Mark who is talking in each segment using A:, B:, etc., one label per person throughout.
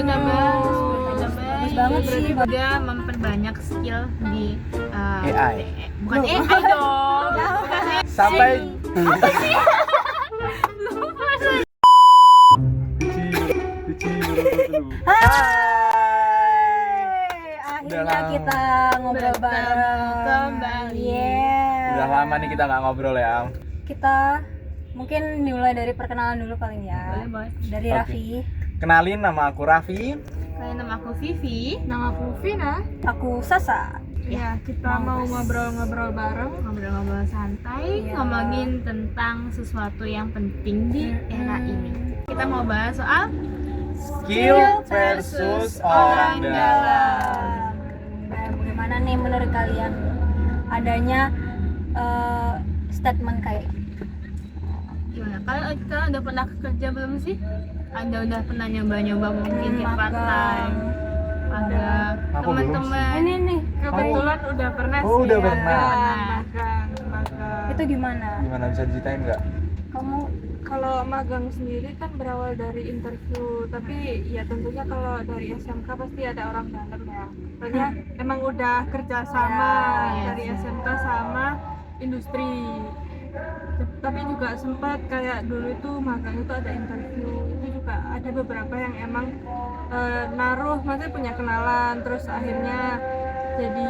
A: berita
B: Bagus banget sih.
A: juga memperbanyak skill di
C: AI.
A: bukan AI dong.
C: Sampai
B: Hai, akhirnya
C: Udah
B: kita ngobrol bareng
A: kembali.
B: Yeah.
C: udah lama nih kita nggak ngobrol ya.
B: Kita mungkin dimulai dari perkenalan dulu paling ya.
A: Boleh.
B: Dari
C: Oke.
B: Raffi.
C: Kenalin, nama aku Raffi.
A: Nama aku Vivi.
D: Nama aku Vina.
B: Aku Sasa.
D: Ya, kita mau ngobrol-ngobrol bareng.
A: Ngobrol-ngobrol santai,
B: Iya.
A: ngomongin tentang sesuatu yang penting di era ini. Kita mau bahas soal
C: Skill versus orang dalam.
B: Nah, bagaimana nih menurut kalian adanya statement kayak
A: gimana? Kalian udah pernah kerja belum sih? Anda udah pernah nyoba-nyoba mungkin kayak part time? Ada
C: Aku belum
A: teman-teman.
B: ini nih
D: Kebetulan udah pernah
C: Oh,
D: sih.
C: udah
D: ya.
C: pernah.
D: Magang.
B: itu gimana?
C: Gimana, bisa diceritain nggak?
B: Kamu
D: Kalau magang sendiri kan berawal dari interview, tapi ya tentunya kalau dari SMK pasti ada orang dalam ya. Soalnya emang udah kerja sama
A: Ya,
D: dari
A: iya.
D: SMK sama industri. Tapi juga sempat kayak dulu itu magang itu ada interview, itu juga ada beberapa yang emang naruh, maksudnya punya kenalan, terus akhirnya jadi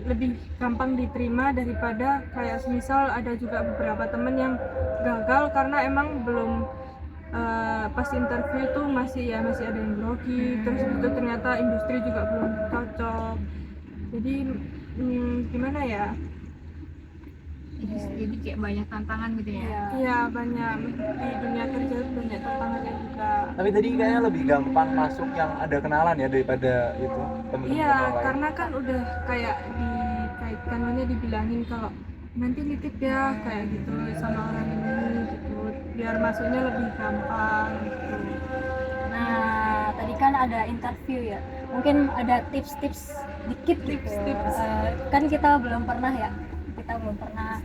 D: lebih gampang diterima daripada kayak semisal ada juga beberapa temen yang gagal karena emang belum pas interview itu masih ada yang grogi, terus itu ternyata industri juga belum cocok. Jadi gimana ya?
A: Jadi kayak banyak tantangan gitu ya.
B: ya.
D: Iya, banyak di dunia kerja itu banyak tantangannya juga.
C: Tapi tadi kayaknya lebih gampang masuk yang ada kenalan ya daripada itu temen-temen
D: Iya,
C: yang lain.
D: karena kan udah kayak dikaitkan, makanya dibilangin kalau nanti nitip ya kayak gitu sama orang ini gitu, biar masuknya lebih gampang gitu.
B: Nah, tadi kan ada interview ya. Mungkin ada tips-tips dikit gitu.
D: Tips-tips.
B: Kan kita belum pernah ya. Kita belum pernah.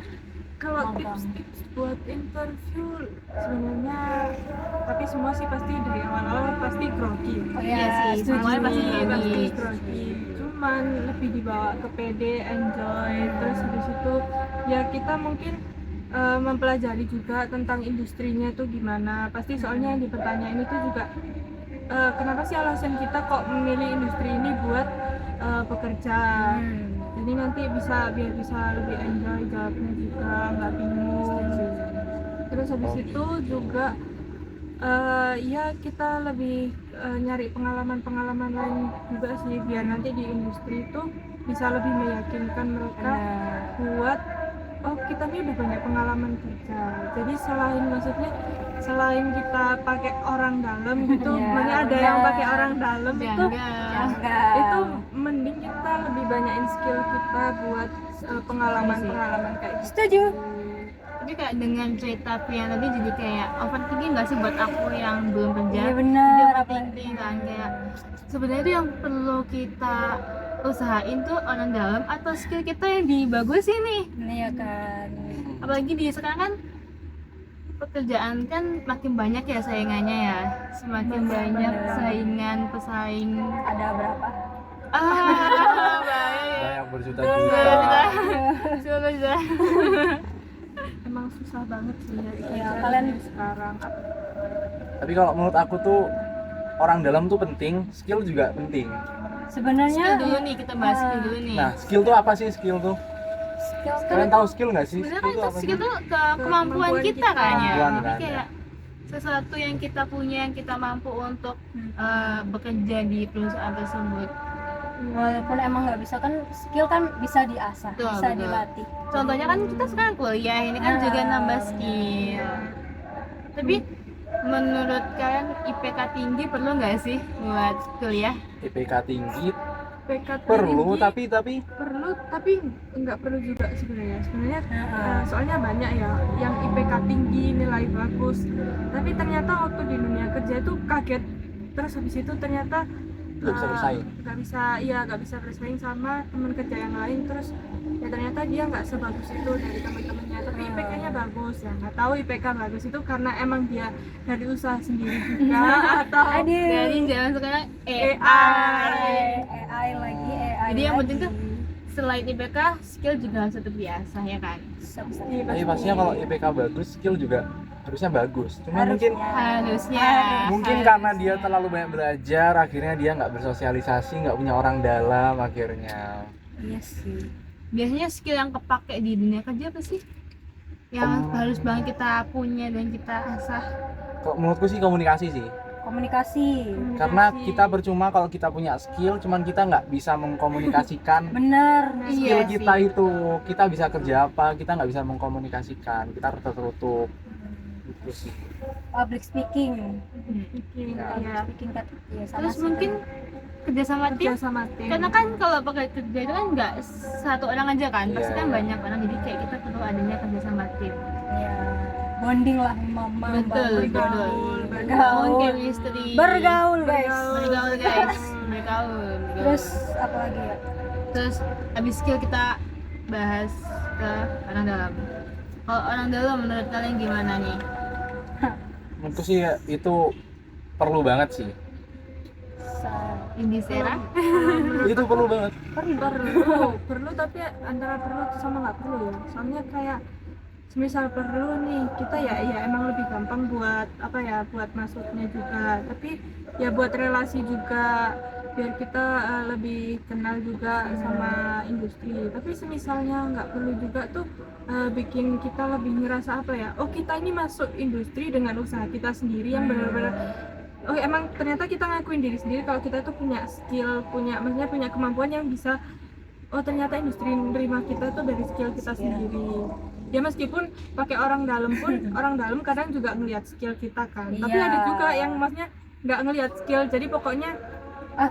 D: Kalau
B: Magang.
D: tips-tips buat interview sebenarnya, tapi semua sih pasti dari awal-awal pasti grogi.
B: Oh
A: Iya sih,
B: setuju.
A: semuanya pasti
D: Pasti
A: grogi.
D: grogi. Cuman lebih dibawa ke pede, enjoy, terus habis itu ya kita mungkin mempelajari juga tentang industrinya tuh gimana. Pasti soalnya yang dipertanyain itu juga kenapa sih alasan kita kok memilih industri ini buat bekerja. Jadi nanti biar bisa lebih enjoy jawabnya juga, nggak bingung. Terus habis itu juga ya kita lebih nyari pengalaman-pengalaman lain juga sih, biar nanti di industri itu bisa lebih meyakinkan mereka buat oh kita nih udah banyak pengalaman kerja. Jadi selain kita pakai orang dalam gitu,
B: Iya,
D: makanya ada yang pakai orang dalam itu
A: Jangan.
D: itu mending kita lebih banyakin skill kita buat pengalaman-pengalaman kayak gitu.
B: Setuju.
A: Tapi kayak dengan cerita yang tadi jadi kayak overthinking nggak sih buat aku yang belum kerja?
B: Iya benar,
A: Jadi
B: apa?
A: overthinking kan kayak sebenarnya itu yang perlu kita usahain tuh orang dalam atau skill kita yang dibagusin nih.
B: Iya kan.
A: Apalagi di sekarang kan pekerjaan kan makin banyak ya saingannya ya, semakin banyak saingan pesaing.
B: Ada berapa?
A: Baik.
C: Banyak berjuta-juta.
A: Sudah.
D: Emang susah banget sih nyari
B: Iya,
D: kerja
B: kalian-
D: sekarang.
C: Tapi kalau menurut aku tuh orang dalam tuh penting, skill juga penting.
B: Sebenarnya
A: Skill dulu nih, kita bahas skill dulu nih.
C: Nah, skill tuh apa sih skill tuh?
B: skill
C: Kalian tahu skill nggak sih?
A: Sebenarnya kan
C: tuh apa
A: skill
C: sih?
A: tuh ke kemampuan kita
D: kita.
A: kan ya.
C: Kemampuan
A: Jadi
C: kan,
A: kayak sesuatu yang kita punya, yang kita mampu untuk bekerja di perusahaan tersebut.
B: walaupun emang nggak bisa kan skill kan bisa diasah,
A: Betul,
B: bisa
A: betul.
B: dilatih.
A: Contohnya kan kita sekarang kuliah, ini kan juga nambah skill. Tapi menurut kalian IPK tinggi perlu nggak sih buat kuliah?
C: IPK tinggi
D: PK
C: perlu,
D: tinggi
C: tapi
D: perlu, tapi nggak perlu juga sebenarnya.
B: Heeh.
D: Soalnya banyak ya yang IPK tinggi, nilai bagus, tapi ternyata waktu di dunia kerja itu kaget. Terus habis itu ternyata
C: nggak bisa bersaing.
D: nggak bisa bersaing sama teman kerja yang lain. Terus ya ternyata dia nggak sebagus itu dari teman-temannya. tapi IPK-nya bagus ya. Nggak tahu IPK bagus itu karena emang dia dari usaha sendiri juga atau
A: Dari zaman sekarang AI.
B: AI lagi AI
A: Jadi yang penting
B: lagi.
A: tuh selain IPK, skill juga harus tetap biasa ya kan.
C: Tapi pastinya kalau IPK bagus, skill juga harusnya bagus. Cuma
B: Harusnya.
A: Harusnya.
C: mungkin karena dia terlalu banyak belajar, akhirnya dia nggak bersosialisasi, nggak punya orang dalam akhirnya.
B: Iya sih.
A: Biasanya skill yang kepake di dunia kerja apa sih? Yang harus banget kita punya dan kita asah.
C: Kok menurutku sih komunikasi sih.
B: Komunikasi.
C: Karena kita percuma kalau kita punya skill, cuman kita nggak bisa mengkomunikasikan
B: Bener.
C: skill
A: Iya
C: kita
A: sih.
C: itu. Kita bisa kerja apa, kita nggak bisa mengkomunikasikan, kita tertutup. Gitu sih.
B: Public speaking.
D: bikin
C: Ya.
B: Public
D: ya
B: speaking kan. Iya, sama
A: Terus
B: sih.
A: mungkin kerja sama tim.
D: kerja sama tim.
A: Karena kan kalau pakai kerja itu kan nggak satu orang aja kan, pasti
C: Iya,
A: kan
C: iya.
A: banyak orang. Jadi kayak kita perlu adanya kerja sama tim.
B: Iya. Bonding lah mama.
A: Betul,
D: bergaul,
A: Bangun chemistry.
B: Bergaul guys.
A: Bergaul guys. Bergaul.
B: Terus apa lagi ya?
A: Terus habis skill kita bahas ke orang dalam. Kalau orang dalam menurut kalian gimana nih?
C: Menurutku sih itu perlu banget sih.
A: Indisera?
C: Itu perlu banget.
D: perlu tapi antara perlu sama nggak perlu ya, soalnya kayak semisal perlu nih kita ya emang lebih gampang buat apa ya, buat masuknya juga, tapi ya buat relasi juga biar kita lebih kenal juga sama industri. Tapi semisalnya nggak perlu juga tuh bikin kita lebih ngerasa apa ya, oh kita ini masuk industri dengan usaha kita sendiri yang benar-benar oh emang ternyata kita ngakuin diri sendiri kalau kita tuh punya skill, maksudnya punya kemampuan yang bisa, oh ternyata industri menerima kita tuh dari skill kita sendiri. Ya meskipun pakai orang dalam pun orang dalam kadang juga ngelihat skill kita kan, tapi
B: Iya.
D: ada juga yang maksudnya nggak ngelihat skill, jadi pokoknya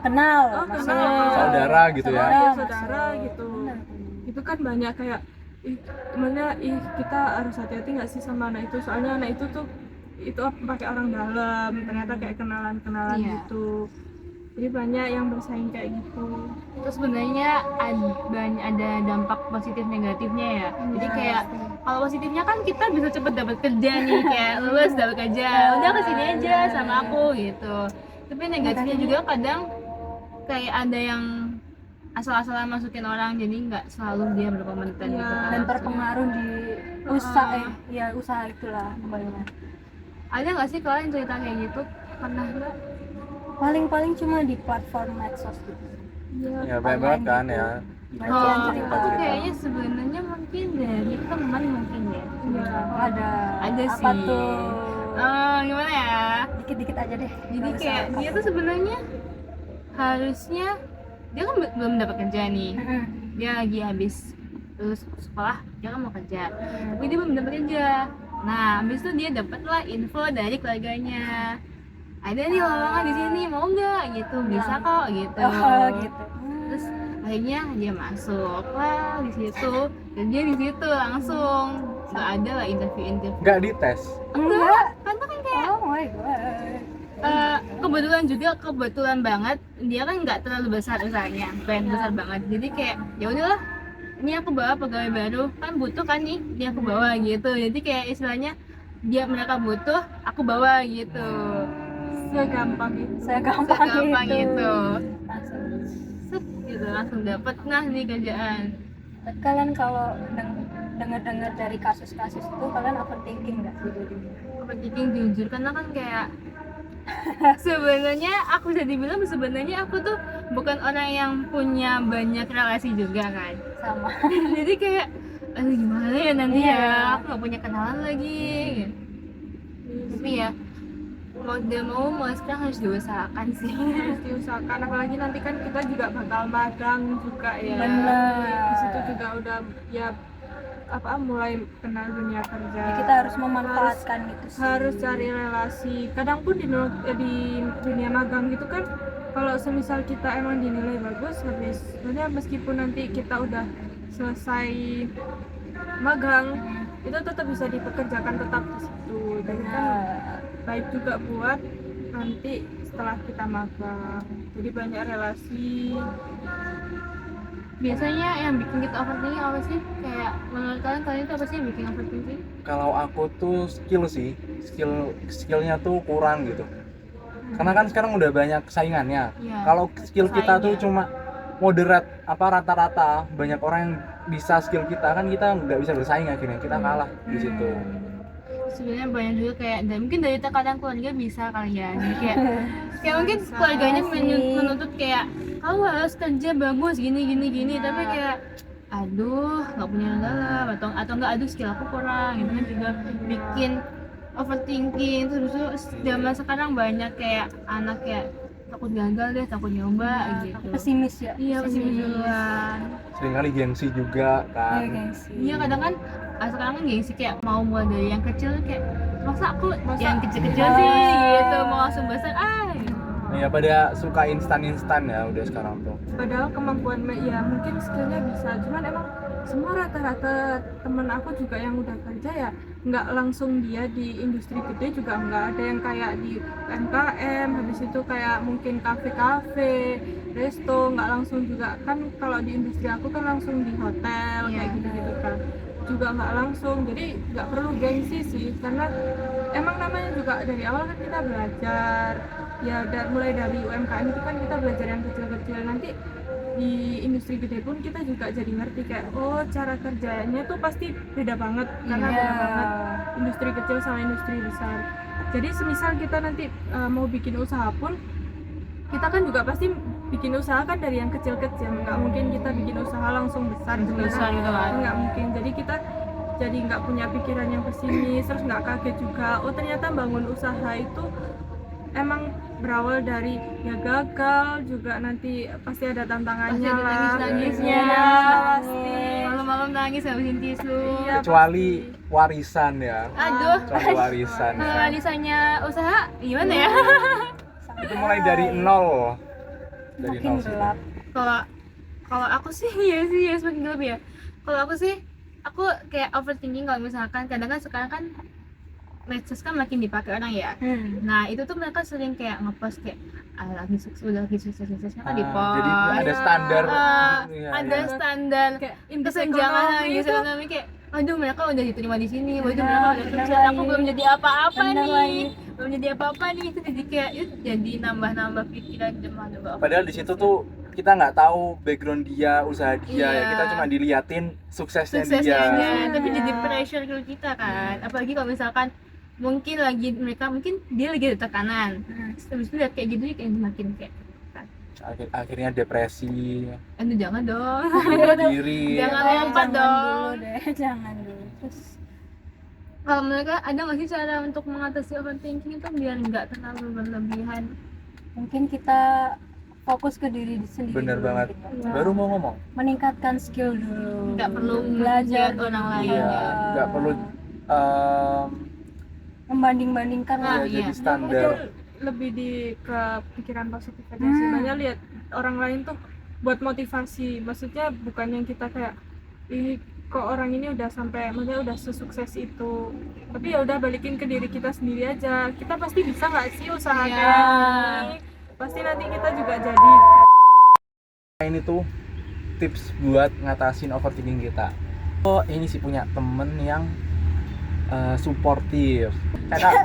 B: Kenal.
D: oh
B: maksudnya.
D: kenal
C: Saudara gitu ya.
D: saudara gitu. Itu kan banyak kayak maksudnya kita harus hati-hati nggak sih sama anak itu, soalnya anak itu tuh itu pakai orang dalam, ternyata kayak kenalan
A: Iya.
D: gitu. Jadi banyak yang bersaing kayak gitu.
A: Terus sebenarnya ada dampak positif negatifnya ya. Jadi kayak kalau positifnya kan kita bisa cepet dapat kerja nih, kayak lulus dapat kerja, udah kesini aja sama aku gitu. Tapi negatifnya juga kadang kayak ada yang asal-asalan masukin orang, jadi nggak selalu dia berkompeten
D: Iya.
A: gitu kan.
B: Dan terpengaruh di usaha itulah pokoknya.
A: Ada nggak sih kalian cerita kayak gitu? Pernah nggak?
B: Paling cuma di platform medsos gitu.
C: Ya banyak banget kan ya.
B: Banyak
A: Oh,
B: yang
A: aku
B: cerita-cerita.
A: kayaknya sebenarnya mungkin dari teman mungkin ya.
B: Ada
A: Ada
B: apa
A: sih.
B: tuh?
A: Gimana ya?
B: Dikit-dikit aja deh.
A: Jadi
B: Nggak usah
A: kayak dia tuh sebenarnya harusnya dia kan belum dapat kerja nih.
B: Mm-mm.
A: Dia lagi habis lulus sekolah, dia kan mau kerja. Tapi dia belum dapat kerja. Nah, habis itu dia dapatlah info dari keluarganya. Ada nih lowongan di sini, mau nggak gitu? Bisa kok gitu.
B: Oh gitu.
A: Terus akhirnya dia masuk lah di situ, dan dia di situ langsung nggak ada lah interview.
C: Nggak dites.
B: Enggak.
A: Karena kan kayak
B: Oh my god.
A: kebetulan banget dia kan nggak terlalu besar usahanya, brand besar banget. Jadi kayak ya udahlah, ini aku bawa pegawai baru, kan butuh kan nih, dia aku bawa gitu. Jadi kayak istilahnya mereka butuh, aku bawa gitu.
D: Segampang itu.
A: Segampang itu.
B: Langsung.
A: Set, gitu langsung dapet nah nih kerjaan.
B: Tapi kalian kalau dengar-dengar dari kasus-kasus itu kalian overthinking nggak sih jadinya?
A: Overthinking jujur, karena kan kayak sebenarnya aku bisa dibilang sebenarnya aku tuh bukan orang yang punya banyak relasi juga kan.
B: Sama.
A: Jadi kayak aduh gimana ya nanti
B: Iya.
A: ya, aku gak punya kenalan lagi gitu. Tapi ya mau sekarang harus diusahakan sih.
D: Harus diusahakan, apalagi nanti kan kita juga bakal magang juga ya.
B: Benar.
D: Di situ juga udah ya mulai kenal dunia kerja.
B: Ya, kita harus memanfaatkan itu sih.
D: Harus cari relasi. Kadang pun di dunia magang gitu kan, kalau semisal kita emang dinilai bagus, habis sebenarnya meskipun nanti kita udah selesai magang, itu tetap bisa dipekerjakan tetap di situ. Jadi kan baik juga buat nanti setelah kita magang. Jadi banyak relasi.
A: biasanya yang bikin kita overthinking apa sih? Kayak menurut kalian itu apa sih yang bikin overthinking?
C: Kalau aku tuh skill sih, skillnya tuh kurang gitu. Karena kan sekarang udah banyak saingannya.
A: Iya.
C: Kalau skill kita tuh
A: Saingnya.
C: cuma moderate apa rata-rata, banyak orang yang bisa skill kita, kan kita nggak bisa bersaing, akhirnya kita kalah di situ.
A: Sebenarnya banyak juga kayak dan mungkin dari tekanan keluarga bisa kali ya. Jadi kayak mungkin keluarganya menuntut kayak kamu harus kerja bagus gini tapi kayak aduh nggak punya dalam atau nggak aduh skill aku kurang gitu kan juga bikin overthinking. Terus zaman sekarang banyak kayak anak kayak takut gagal deh, takut nyoba gitu.
B: Pesimis ya.
A: Iya pesimis duluan.
C: Seringkali gengsi juga kan.
B: Iya, gengsi.
A: Iya kadang kan sekarang kan gengsi kayak mau mulai dari yang kecil kayak masa aku yang kecil-kecil sih gitu mau langsung besar gitu.
C: Ya pada suka instan ya udah sekarang tuh.
D: Padahal kemampuan ya mungkin skillnya bisa, cuman emang semua rata-rata temen aku juga yang udah kerja ya nggak langsung dia di industri gede juga nggak ada yang kayak di UMKM, habis itu kayak mungkin kafe-kafe, resto, nggak langsung juga kan. Kalau di industri aku kan langsung di hotel kayak gitu-gitu kan, juga nggak langsung. Jadi nggak perlu gengsi sih, karena emang namanya juga dari awal kan kita belajar ya, mulai dari UMKM itu kan kita belajar yang kecil-kecil, nanti di industri gede pun kita juga jadi ngerti kayak oh cara kerjanya tuh pasti beda banget, karena beda banget industri kecil sama industri besar. Jadi semisal kita nanti mau bikin usaha pun kita kan juga pasti bikin usaha kan dari yang kecil-kecil, nggak mungkin kita bikin usaha langsung besar gitu kan, nggak mungkin. Jadi kita jadi nggak punya pikiran yang pesimis, terus nggak kaget juga oh ternyata bangun usaha itu emang berawal dari ya gagal juga, nanti pasti ada tantangannya
A: Pasti ada
D: lah,
A: nangisnya.
D: pasti
A: Malam-malam nangis habisin tisu.
D: Iya,
C: Kecuali warisan ya.
A: Aduh,
C: Kecuali warisan.
A: kalau warisannya usaha gimana ya?
C: Itu mulai dari nol loh. Dari
B: Makin
C: nol sih.
B: gelap.
A: Kalau aku sih ya semakin gelap ya. Kalau aku sih aku kayak overthinking kalau misalkan kadang kan sekarang kan medsos kan makin dipakai orang ya. Nah itu tuh mereka sering kayak ngepost kayak udah lagi suksesnya kan di post.
C: Jadi ada standar. Iya,
A: Ada
C: iya.
A: standar
D: kayak indeks
A: kesenjangan
D: ekonomi
A: gitu
D: itu
A: ekonomi kayak aduh mereka udah diterima di sini, waduh
B: Benar,
A: mereka udah
B: benar
A: sukses, aku
B: lagi.
A: belum jadi apa-apa
B: Benar
A: nih,
B: lagi.
A: belum jadi apa-apa nih. Itu jadi kayak itu jadi nambah pikiran nambah.
C: Padahal di situ tuh kita nggak tahu background dia, usaha dia ya,
A: Iya.
C: kita cuma diliatin suksesnya
A: suksesnya
C: dia.
A: aja, tapi jadi pressure ke kita kan. Apalagi kalau misalkan mungkin dia lagi ada tekanan, terus itu lihat kayak gitu kayak makin kayak
C: Akhirnya depresi,
A: aduh jangan dong.
C: bunuh diri.
A: Jangan
C: ya.
A: lompat dong.
B: Dulu deh, jangan dulu. Terus
A: Kalau mereka ada nggak sih cara untuk mengatasi overthinking itu biar nggak terlalu berlebihan?
B: mungkin kita fokus ke diri sendiri.
C: Bener
B: dulu
C: banget.
B: gitu.
C: Baru mau ngomong.
B: Meningkatkan skill dulu.
A: Nggak perlu
B: belajar
A: lihat orang lain.
C: Iya, nggak perlu
B: membanding-bandingkan
A: Nah,
B: lah.
C: ya, jadi
A: iya.
C: standar.
D: itu lebih di ke pikiran positif aja sih. Banyak lihat orang lain tuh buat motivasi, maksudnya bukan yang kita kayak ih kok orang ini udah sampai, maksudnya udah sesukses itu, tapi ya udah balikin ke diri kita sendiri aja, kita pasti bisa nggak sih usaha
A: Iya.
D: kayak gini, pasti nanti kita juga jadi.
C: Ini tuh tips buat ngatasin overthinking kita. Oh ini sih punya temen yang suportif.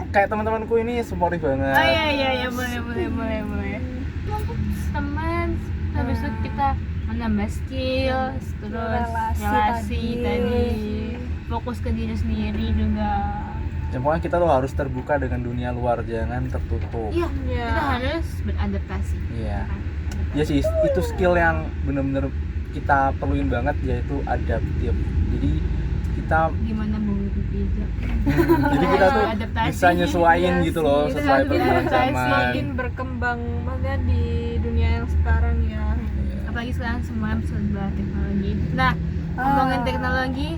C: Kayak teman-temanku ini suportif banget.
A: Oh iya boleh. Teman, habis itu kita menambah skill, terus relasi tadi, fokus ke diri sendiri juga.
C: Ya, pokoknya kita tuh harus terbuka dengan dunia luar, jangan tertutup.
A: Iya,
D: Ya.
A: kita harus beradaptasi.
C: Iya. Ya sih, itu skill yang bener-bener kita perluin banget, yaitu adaptif. Jadi kita
A: Gimana mau bijak?
C: jadi kita tuh
A: Adaptasi.
C: bisa nyesuaiin
D: Iya
C: gitu
D: sih,
C: loh
D: kita
C: sesuai
D: harus
C: perkembangan
A: beradaptasi.
C: zaman.
D: Semakin berkembang maksudnya di dunia yang sekarang ya.
C: Iya.
A: Apalagi sekarang semua serba teknologi. Nah, ngomongin teknologi,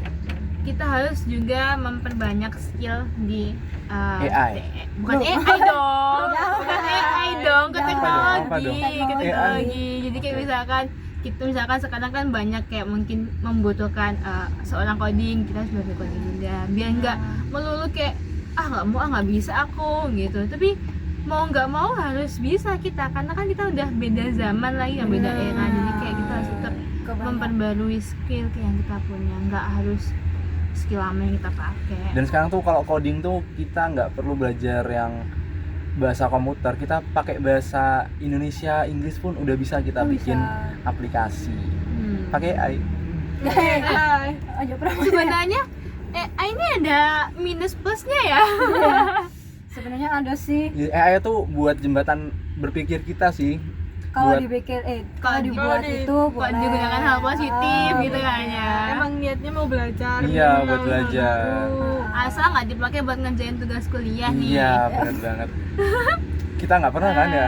A: kita harus juga memperbanyak skill di
C: AI.
A: bukan AI dong, bukan AI dong, ke
C: Apa
A: teknologi,
C: dong?
A: ke teknologi. Jadi kayak misalkan sekarang kan banyak kayak mungkin membutuhkan seorang coding, kita harus belajar coding juga, biar nggak melulu kayak nggak bisa aku gitu. Tapi mau nggak mau harus bisa kita, karena kan kita udah beda zaman lagi, beda era, jadi kayak kita harus tetap
B: ke banyak.
A: memperbarui skill yang kita punya, nggak harus skill lama yang kita pakai.
C: Dan sekarang tuh kalau coding tuh kita nggak perlu belajar yang bahasa komputer, kita pakai bahasa Indonesia, Inggris pun udah bisa kita
B: Oh,
C: bikin
B: bisa.
C: aplikasi
A: Hmm.
C: pakai AI.
D: Hai.
B: Aja pernah
A: Sebenarnya ini ada minus plusnya ya.
B: sebenarnya ada sih
C: AI itu buat jembatan berpikir kita sih.
B: kalau
C: Buat-
B: dipikir
A: Kalau
B: dibuat
D: di-
B: itu
A: Buat
B: boleh
A: digunakan hal positif
B: Ah,
A: gitu kan ya.
D: Emang niatnya mau belajar.
C: Iya,
D: mau
C: buat
D: tahu
C: belajar.
D: hal baru.
A: Asal nggak dipakai buat ngerjain tugas kuliah nih.
C: Iya, benar banget. Kita nggak pernah kan ya?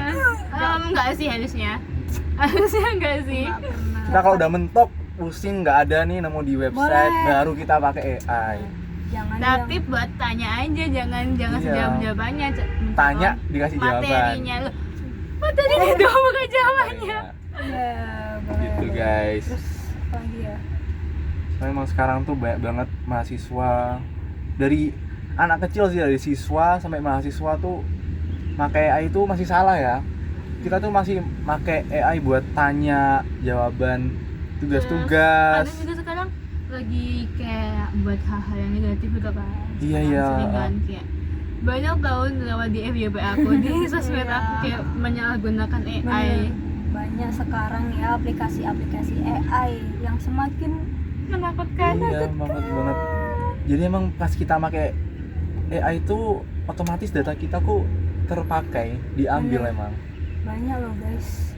A: Enggak sih harusnya. Harusnya enggak sih.
D: Nggak pernah.
C: Kita kalau udah mentok pusing nggak ada nih nemu di website,
B: Boleh.
C: baru kita pakai AI.
B: jangan
A: Tapi buat tanya aja, jangan
C: Iya.
A: sejawab jawabannya.
C: Tanya dikasih jawaban.
A: materinya lu. Materi itu bukan jawabannya.
B: ya boleh,
C: Gitu
B: boleh.
C: guys.
B: Terus apa lagi ya
C: Memang sekarang tuh banyak banget mahasiswa, dari anak kecil sih, dari siswa sampai mahasiswa tuh pakai AI itu masih salah ya. Kita tuh masih pakai AI buat tanya jawaban tugas-tugas.
A: Ada juga sekarang lagi kayak buat hal-hal yang negatif juga kan.
C: Iya,
A: Sekarang
C: iya.
A: sering kan kayak banyak tahun lewat di FYP aku di sosmed aku kayak menyalahgunakan AI.
B: Bener. Banyak sekarang ya aplikasi-aplikasi AI yang semakin
A: Menakutkan.
C: Iya, banget. Jadi emang pas kita pakai AI itu otomatis data kita kok terpakai, diambil
B: Bener.
C: emang.
B: banyak loh guys,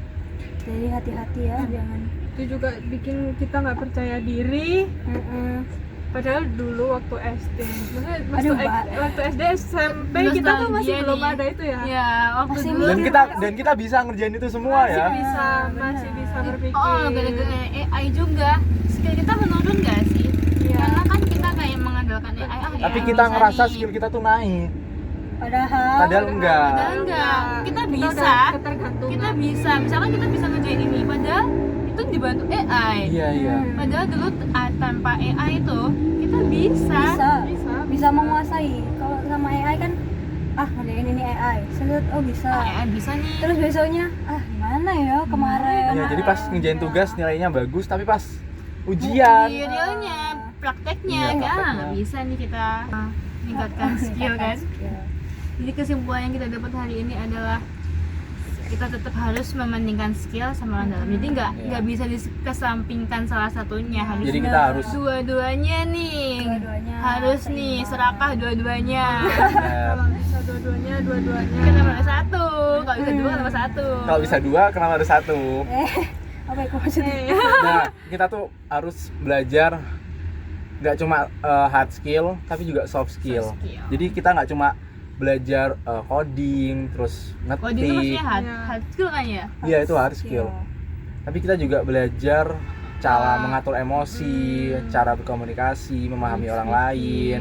B: jadi hati-hati ya jangan
D: Itu juga bikin kita nggak percaya diri. Padahal dulu waktu SD, maksudnya
B: Aduh,
D: waktu SD SMP kita tuh masih
A: Nostalgia
D: belum
A: nih.
D: ada itu ya.
A: Ya, waktu
B: Masih
A: dulu
C: Dan kita bisa ngerjain itu semua ya.
D: Masih bisa berpikir.
A: oh, gara-gara AI juga skill kita menurun gak sih?
D: Iya.
A: Karena kan kita kayak mengandalkan AI.
C: Tapi
A: AI
C: kita
A: bisa
C: ngerasa
A: nih.
C: skill kita tuh naik.
B: padahal
C: Enggak.
A: Padahal enggak. Kita bisa.
D: udah ketergantungan.
A: Kita bisa. Misalkan kita bisa ngerjain ini, padahal itu dibantu AI.
C: Iya.
A: Padahal dulu tanpa AI itu kita bisa.
B: bisa menguasai. Kalau sama AI kan ngerjain ini AI set oh bisa
A: AI bisa nih.
B: terus besoknya gimana ya kemarin
C: Iya, jadi pas ngerjain tugas nilainya bagus, tapi pas ujian
A: Di realnya, prakteknya
C: Iya,
A: kan
C: prakteknya.
A: nggak bisa nih kita meningkatkan skill kan. Jadi kesimpulan yang kita dapat hari ini adalah kita tetap harus mementingkan skill sama orang dalam. Jadi nggak
C: Iya.
A: bisa dikesampingkan salah satunya, harus
C: Jadi kita harus
A: dua-duanya nih.
B: Dua-duanya
A: Harus nih
B: seimbang.
A: serakah dua-duanya.
D: Kalau bisa dua-duanya.
A: Kenapa ada satu? Kalau bisa dua kenapa satu?
C: kalau bisa dua, kenapa harus satu?
B: apa itu maksudnya
C: Nah, kita tuh harus belajar nggak cuma hard skill, tapi juga soft skill.
A: Soft skill.
C: Jadi kita nggak cuma belajar coding, terus
A: Coding itu
C: ngetik.
A: maksudnya hard,
D: Iya.
A: hard skill kan ya?
C: Iya, itu hard skill. Tapi kita juga belajar cara mengatur emosi, cara berkomunikasi, memahami orang lain,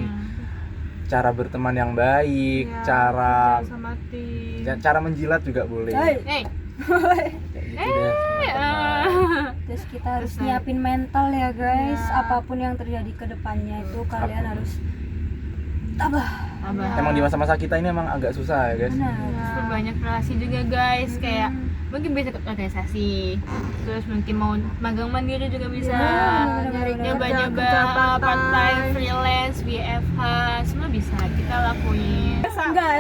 C: cara berteman yang baik,
D: Iya,
C: cara
D: kerja sama tim.
C: cara menjilat juga boleh.
A: Hey,
C: Kayak gitu deh, teman-teman.
B: terus kita harus
A: Terus,
B: nyiapin mental ya guys
D: Ya.
B: apapun yang terjadi ke depannya itu kalian
C: Apapun.
B: harus tabah
A: tambah.
C: Emang di masa-masa kita ini emang agak susah ya guys.
B: benar
A: Perbanyak relasi juga guys, kayak mungkin bisa ikut organisasi, terus mungkin mau magang mandiri juga bisa, nyoba-nyoba part-time, freelance, WFH, semua bisa kita lakuin.
B: enggak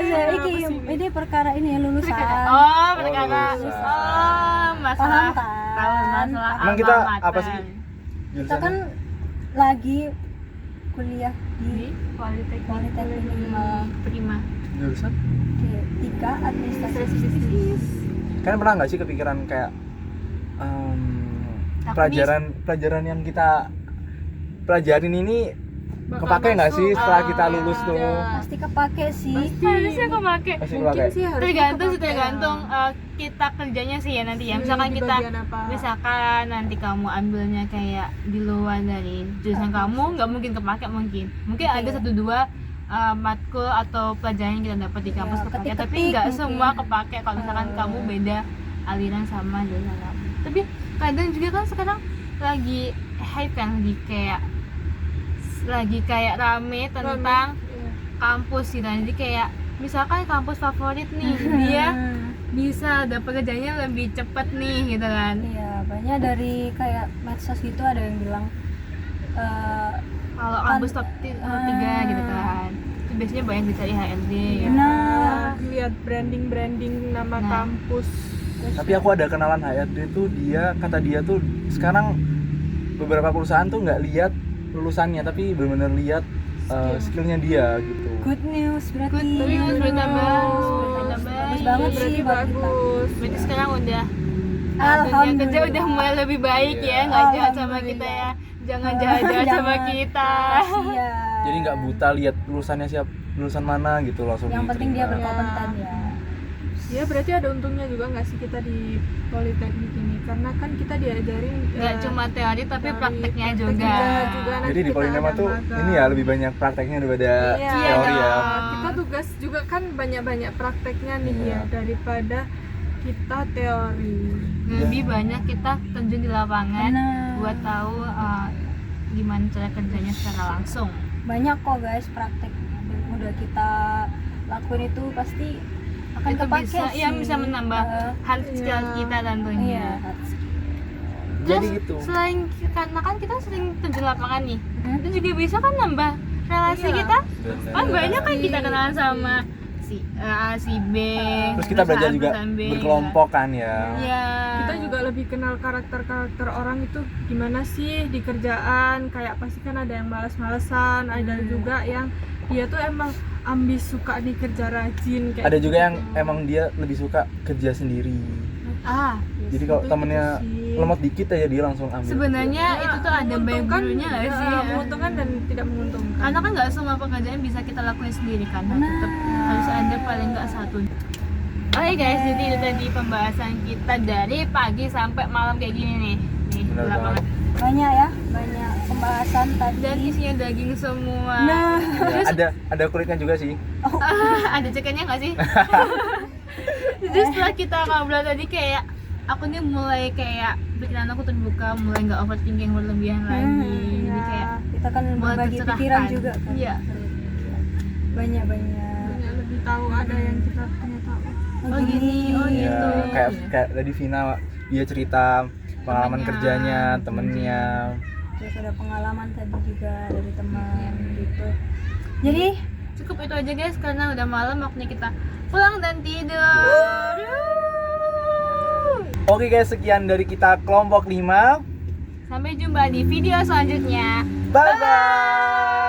B: ini perkara ini lulusan
A: Oh, perkara,
C: lulusan.
A: oh, masalah,
B: Paham kan?
A: tahu masalah
C: Emang kita
A: alma
C: apa
A: mater.
C: sih?
B: kita kan lagi kuliah
A: Di
B: di
A: Politeknik
B: Politeknik Malang
A: Prima.
C: Jurusan?
B: D3 administrasi bisnis
C: Kalian pernah nggak sih kepikiran kayak
A: Takut
C: pelajaran yang kita pelajarin ini
D: Bakal
C: kepake nggak
D: masuk.
C: sih setelah
A: Ah,
C: kita lulus tuh?
B: pasti kepake sih
A: Harusnya aku pakai.
C: Pasti
D: Mungkin
C: kepake.
D: sih harus
A: Tergantung sih,
D: kepake
A: tergantung
D: ya.
A: kita kerjanya sih ya nanti ya. Misalkan
D: Di
A: kita
D: bagian apa?
A: misalkan nanti kamu ambilnya kayak di luar dari jurusan kamu, nggak mungkin kepake mungkin ada
B: Iya.
A: satu dua matkul atau pelajaran yang kita dapat di kampus
B: Ya,
A: kepake, tapi
B: ketik-ketik
A: nggak
B: mungkin.
A: semua kepake kalau misalkan kamu beda aliran sama jurusan kamu. Tapi kadang juga kan sekarang lagi hype kan, lagi kayak rame tentang
D: Iya.
A: kampus gitu. Jadi kayak misalkan kampus favorit nih, dia bisa dapat kerjanya lebih cepat nih gitu kan.
B: Iya, banyak dari kayak medsos gitu ada yang bilang
A: Kalau
B: Kan-
A: kampus top 3 gitu kan, itu biasanya banyak dicari HRD ya.
B: nah,
D: lihat branding nama
A: Nah.
D: kampus.
C: Tapi aku ada kenalan HRD tuh, kata dia tuh sekarang beberapa perusahaan tuh nggak lihat lulusannya tapi benar-benar lihat skillnya dia gitu.
B: good news berarti.
A: Good news, berita bagus, berita
B: Bagus
A: baik.
B: banget
D: Berarti
B: sih buat kita.
D: bagus.
A: Berarti sekarang udah dunia
B: Alhamdulillah.
A: kerja udah mulai lebih baik ya, nggak jahat sama kita ya. Jangan jahat-jahat sama
B: Jangan.
A: kita.
B: Kasihan.
C: Jadi nggak buta lihat lulusannya lulusan mana gitu langsung
B: Yang penting dia
C: diterima.
B: berkompeten ya.
D: Ya berarti ada untungnya juga nggak sih kita di politeknik ini, karena kan kita diajarin
A: Nggak cuma teori tapi
D: teori,
A: prakteknya
D: praktek
A: juga.
D: nanti
C: Jadi di
D: kita
C: Polinema
D: ada
C: tuh
D: magang.
C: ini ya lebih banyak prakteknya daripada
D: Iya,
C: teori ya.
D: kita tugas juga kan banyak-banyak prakteknya nih
C: Iya.
D: ya daripada kita teori.
A: Lebih banyak kita terjun di lapangan
B: Benar.
A: buat tahu gimana cara kerjanya secara langsung.
B: Banyak kok guys praktek yang udah kita lakuin itu pasti akan
A: Itu
B: kepake
A: bisa,
B: sih.
A: ya bisa menambah hard skill
D: Iya.
A: kita tentunya.
B: Iya, hard skill.
A: Terus
C: Jadi gitu.
A: selain karena kan kita sering terjun lapangan nih,
B: Hmm?
A: itu juga bisa kan nambah relasi
D: Iya.
A: kita.
C: Benar.
A: Kan banyak kan kita kenalan sama si A, si B.
C: Terus kita belajar juga
A: perusahaan B,
C: berkelompok kan ya.
A: Iya.
D: Kita juga lebih kenal karakter-karakter orang itu gimana sih di kerjaan. Kayak pasti kan ada yang malas-malesan, ada juga yang dia tuh emang ambis suka di kerja rajin kayak
C: Ada juga yang
D: gitu.
C: emang dia lebih suka kerja sendiri. Jadi kalau
D: Itu
C: temennya
D: sih.
C: lemot dikit aja dia langsung ambil.
A: Sebenarnya
D: Ya,
A: itu tuh ada baik
D: menguntungkan,
A: buruknya nggak sih?
D: menguntungkan dan tidak menguntungkan.
A: Karena kan nggak semua pekerjaan bisa kita lakuin sendiri kan, tetap harus ada paling nggak satu. Oke guys, jadi itu tadi pembahasan kita dari pagi sampai malam kayak gini nih. Nih,
C: Benar
A: gelap
C: banget.
B: Banyak ya, banyak pembahasan tadi.
A: Dan isinya daging semua.
B: Nah,
C: Ya, ada kulitnya juga sih.
A: Ada cekennya nggak sih? Terus setelah kita ngobrol tadi kayak aku nih mulai kayak pikiran aku terbuka, mulai nggak overthinking berlebihan lagi. Jadi kayak
B: kita kan
A: mulai
B: berbagi
A: tercerahkan.
B: pikiran juga kan.
A: Iya.
B: Banyak-banyak.
D: Banyak lebih tahu ada yang kita punya tahu.
A: Oh gini, oh
C: Ya,
A: gitu.
C: kayak tadi Vina dia cerita pengalaman
A: Temennya.
C: kerjanya, temennya.
B: Terus ada pengalaman tadi juga dari teman gitu. Jadi
A: Cukup itu aja guys, karena udah malam waktunya kita pulang dan tidur.
C: Oke guys, sekian dari kita kelompok 5.
A: Sampai jumpa di video selanjutnya.
C: Bye bye.